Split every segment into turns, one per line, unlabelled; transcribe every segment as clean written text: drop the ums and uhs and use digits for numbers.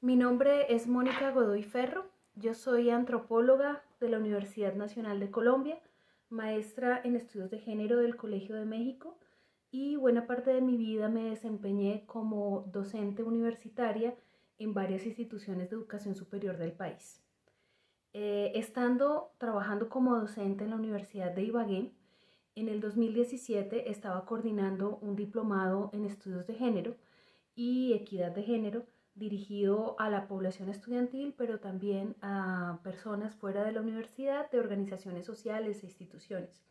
Mi nombre es Mónica Godoy Ferro, yo soy antropóloga de la Universidad Nacional de Colombia, maestra en estudios de género del Colegio de México y buena parte de mi vida me desempeñé como docente universitaria en varias instituciones de educación superior del país. Estando trabajando como docente en la Universidad de Ibagué, en el 2017 estaba coordinando un diplomado en estudios de género y equidad de género dirigido a la población estudiantil, pero también a personas fuera de la universidad, de organizaciones sociales e instituciones.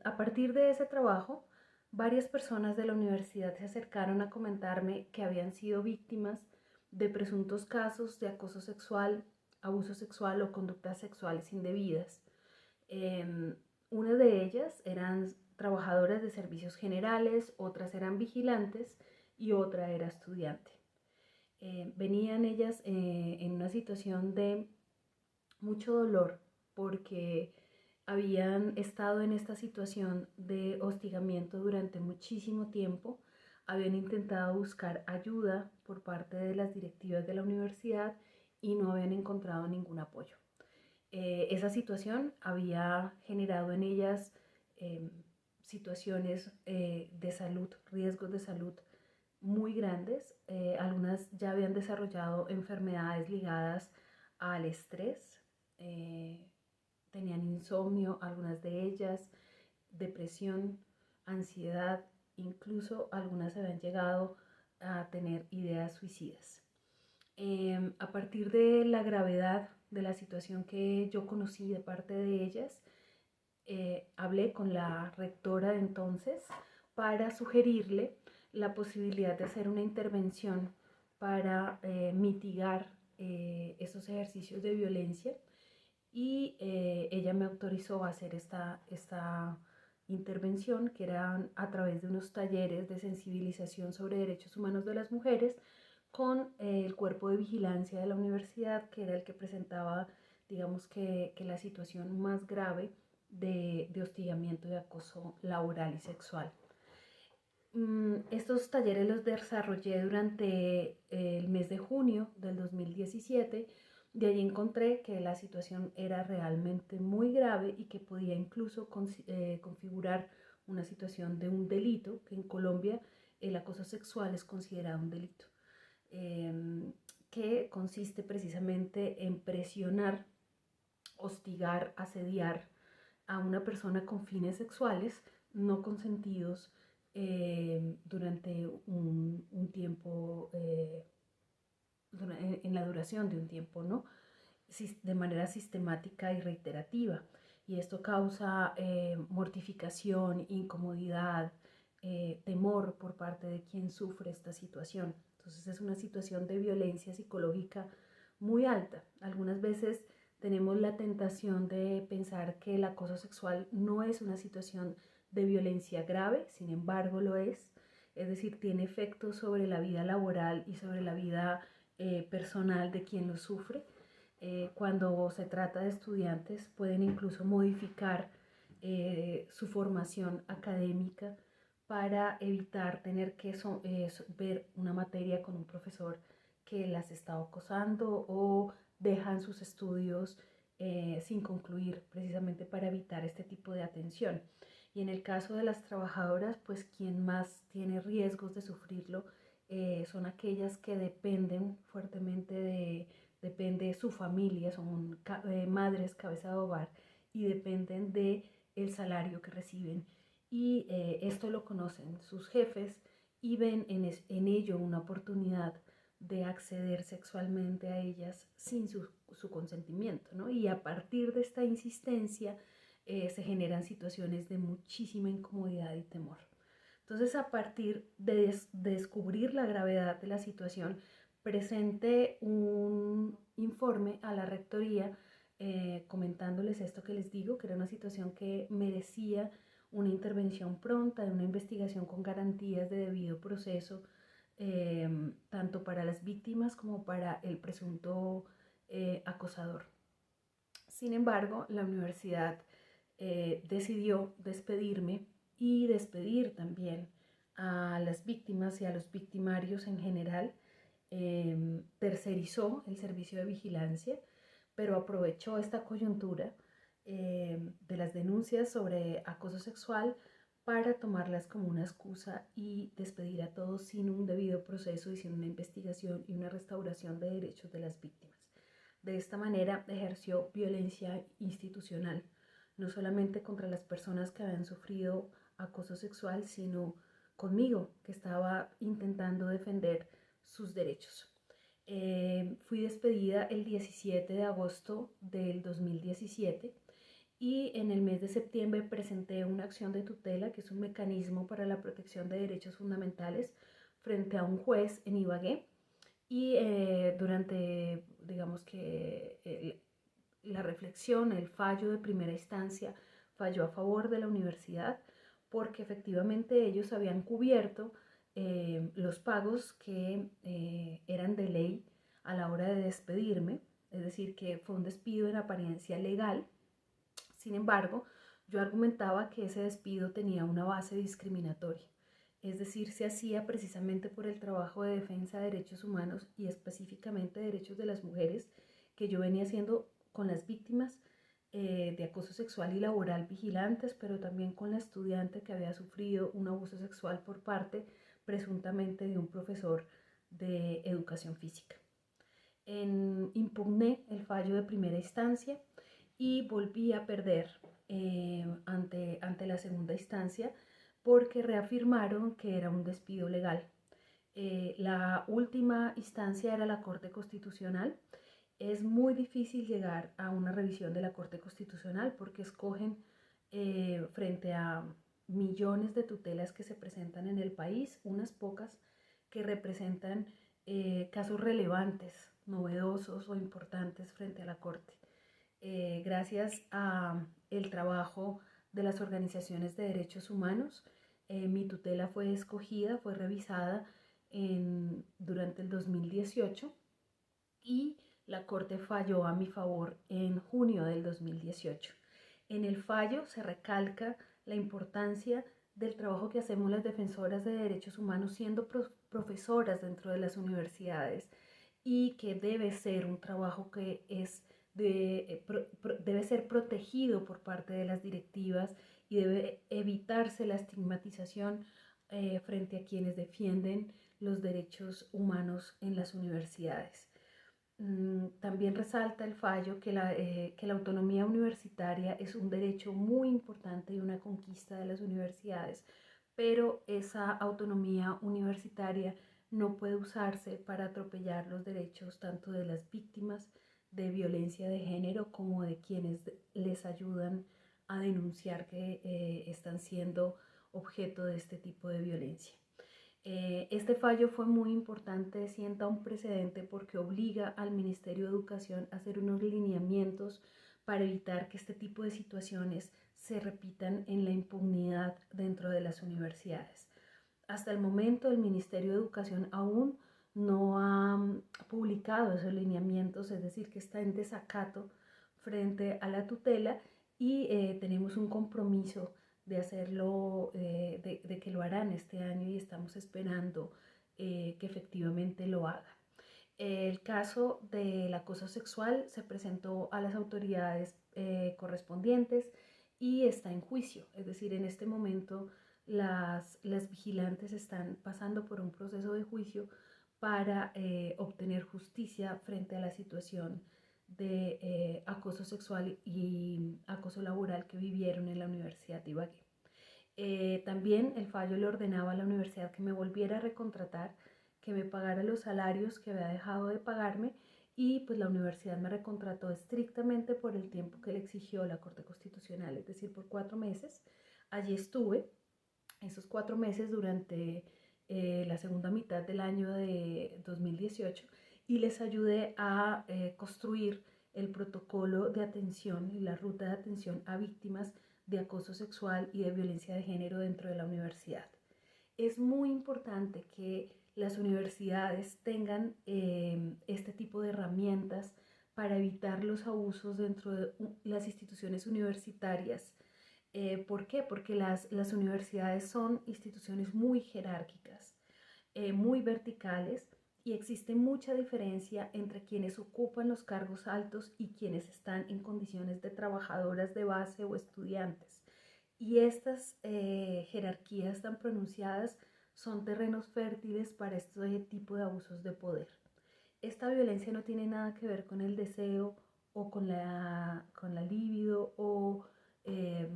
A partir de ese trabajo, varias personas de la universidad se acercaron a comentarme que habían sido víctimas de presuntos casos de acoso sexual, abuso sexual o conductas sexuales indebidas. Eh, una de ellas eran trabajadoras de servicios generales, otras eran vigilantes y otra era estudiante. Venían ellas en una situación de mucho dolor porque habían estado en esta situación de hostigamiento durante muchísimo tiempo, habían intentado buscar ayuda por parte de las directivas de la universidad y no habían encontrado ningún apoyo. Esa situación había generado en ellas eh, situaciones de salud, riesgos de salud muy grandes. Algunas ya habían desarrollado enfermedades ligadas al estrés, eh, tenían insomnio, algunas de ellas, depresión, ansiedad, incluso algunas habían llegado a tener ideas suicidas. A partir de la gravedad de la situación que yo conocí de parte de ellas, hablé con la rectora de entonces para sugerirle la posibilidad de hacer una intervención para mitigar esos ejercicios de violencia y ella me autorizó a hacer esta intervención que eran a través de unos talleres de sensibilización sobre derechos humanos de las mujeres con el cuerpo de vigilancia de la universidad, que era el que presentaba, digamos que la situación más grave de hostigamiento y acoso laboral y sexual. Estos talleres los desarrollé durante el mes de junio del 2017. De allí encontré que la situación era realmente muy grave y que podía incluso configurar una situación de un delito, que en Colombia el acoso sexual es considerado un delito, eh, que consiste precisamente en presionar, hostigar, asediar a una persona con fines sexuales no consentidos durante un tiempo, en la duración de un tiempo, ¿no? De manera sistemática y reiterativa. Y esto causa mortificación, incomodidad, temor por parte de quien sufre esta situación. Entonces es una situación de violencia psicológica muy alta. Algunas veces tenemos la tentación de pensar que el acoso sexual no es una situación de violencia grave, sin embargo lo es decir, tiene efectos sobre la vida laboral y sobre la vida personal de quien lo sufre. Cuando se trata de estudiantes pueden incluso modificar su formación académica para evitar tener que ver una materia con un profesor que las está acosando o dejan sus estudios sin concluir precisamente para evitar este tipo de atención. Y en el caso de las trabajadoras, pues quien más tiene riesgos de sufrirlo son aquellas que dependen fuertemente depende de su familia, son madres cabeza de hogar y dependen de el salario que reciben. Y esto lo conocen sus jefes y ven en ello una oportunidad de acceder sexualmente a ellas sin su consentimiento, ¿no? Y a partir de esta insistencia se generan situaciones de muchísima incomodidad y temor. Entonces, a partir de descubrir la gravedad de la situación, presenté un informe a la rectoría comentándoles esto que les digo, que era una situación que merecía una intervención pronta, de una investigación con garantías de debido proceso, tanto para las víctimas como para el presunto acosador. Sin embargo, la universidad decidió despedirme y despedir también a las víctimas y a los victimarios en general tercerizó el servicio de vigilancia, pero aprovechó esta coyuntura de las denuncias sobre acoso sexual para tomarlas como una excusa y despedir a todos sin un debido proceso y sin una investigación y una restauración de derechos de las víctimas. De esta manera ejerció violencia institucional, no solamente contra las personas que habían sufrido acoso sexual, sino conmigo, que estaba intentando defender sus derechos. Fui despedida el 17 de agosto del 2017 y en el mes de septiembre presenté una acción de tutela, que es un mecanismo para la protección de derechos fundamentales, frente a un juez en Ibagué. Y durante, digamos que la reflexión, el fallo de primera instancia falló a favor de la universidad porque efectivamente ellos habían cubierto los pagos que eran de ley a la hora de despedirme, es decir, que fue un despido en apariencia legal. Sin embargo, yo argumentaba que ese despido tenía una base discriminatoria, es decir, se hacía precisamente por el trabajo de defensa de derechos humanos y específicamente derechos de las mujeres que yo venía haciendo con las víctimas de acoso sexual y laboral vigilantes, pero también con la estudiante que había sufrido un abuso sexual por parte presuntamente de un profesor de educación física. Impugné el fallo de primera instancia y volví a perder ante la segunda instancia porque reafirmaron que era un despido legal. La última instancia era la Corte Constitucional. Es muy difícil llegar a una revisión de la Corte Constitucional porque escogen frente a millones de tutelas que se presentan en el país, unas pocas que representan casos relevantes, novedosos o importantes frente a la Corte. Gracias a el trabajo de las organizaciones de derechos humanos, mi tutela fue escogida, fue revisada durante el 2018 y la Corte falló a mi favor en junio del 2018. En el fallo se recalca la importancia del trabajo que hacemos las defensoras de derechos humanos siendo profesoras dentro de las universidades y que debe ser un trabajo que debe ser protegido por parte de las directivas y debe evitarse la estigmatización frente a quienes defienden los derechos humanos en las universidades. También resalta el fallo que la autonomía universitaria es un derecho muy importante y una conquista de las universidades, pero esa autonomía universitaria no puede usarse para atropellar los derechos tanto de las víctimas de violencia de género como de quienes les ayudan a denunciar que están siendo objeto de este tipo de violencia. Este fallo fue muy importante, sienta un precedente porque obliga al Ministerio de Educación a hacer unos lineamientos para evitar que este tipo de situaciones se repitan en la impunidad dentro de las universidades. Hasta el momento el Ministerio de Educación aún no ha publicado esos lineamientos, es decir, que está en desacato frente a la tutela y tenemos un compromiso de hacerlo, de que lo harán este año y estamos esperando que efectivamente lo hagan. El caso del acoso sexual se presentó a las autoridades correspondientes y está en juicio, es decir, en este momento las vigilantes están pasando por un proceso de juicio para obtener justicia frente a la situación de acoso sexual y acoso laboral que vivieron en la Universidad de Ibagué. También el fallo le ordenaba a la universidad que me volviera a recontratar, que me pagara los salarios que había dejado de pagarme y pues la universidad me recontrató estrictamente por el tiempo que le exigió la Corte Constitucional, es decir, por 4 meses. Allí estuve esos 4 meses durante la segunda mitad del año de 2018 y les ayudé a construir el protocolo de atención y la ruta de atención a víctimas de acoso sexual y de violencia de género dentro de la universidad. Es muy importante que las universidades tengan este tipo de herramientas para evitar los abusos dentro de las instituciones universitarias. ¿Por qué? Porque las universidades son instituciones muy jerárquicas, muy verticales y existe mucha diferencia entre quienes ocupan los cargos altos y quienes están en condiciones de trabajadoras de base o estudiantes. Y estas jerarquías tan pronunciadas son terrenos fértiles para este tipo de abusos de poder. Esta violencia no tiene nada que ver con el deseo o con la libido o eh,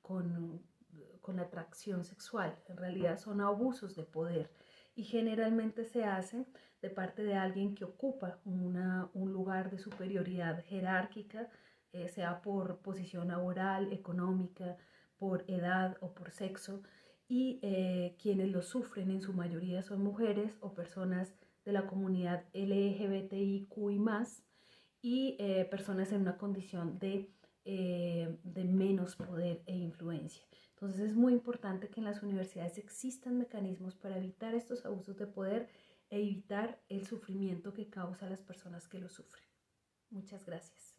con la atracción sexual. En realidad son abusos de poder y generalmente se hacen de parte de alguien que ocupa un lugar de superioridad jerárquica, sea por posición laboral, económica, por edad o por sexo, y quienes lo sufren en su mayoría son mujeres o personas de la comunidad LGBTIQ y personas en una condición de menos poder e influencia. Entonces es muy importante que en las universidades existan mecanismos para evitar estos abusos de poder e evitar el sufrimiento que causa a las personas que lo sufren. Muchas gracias.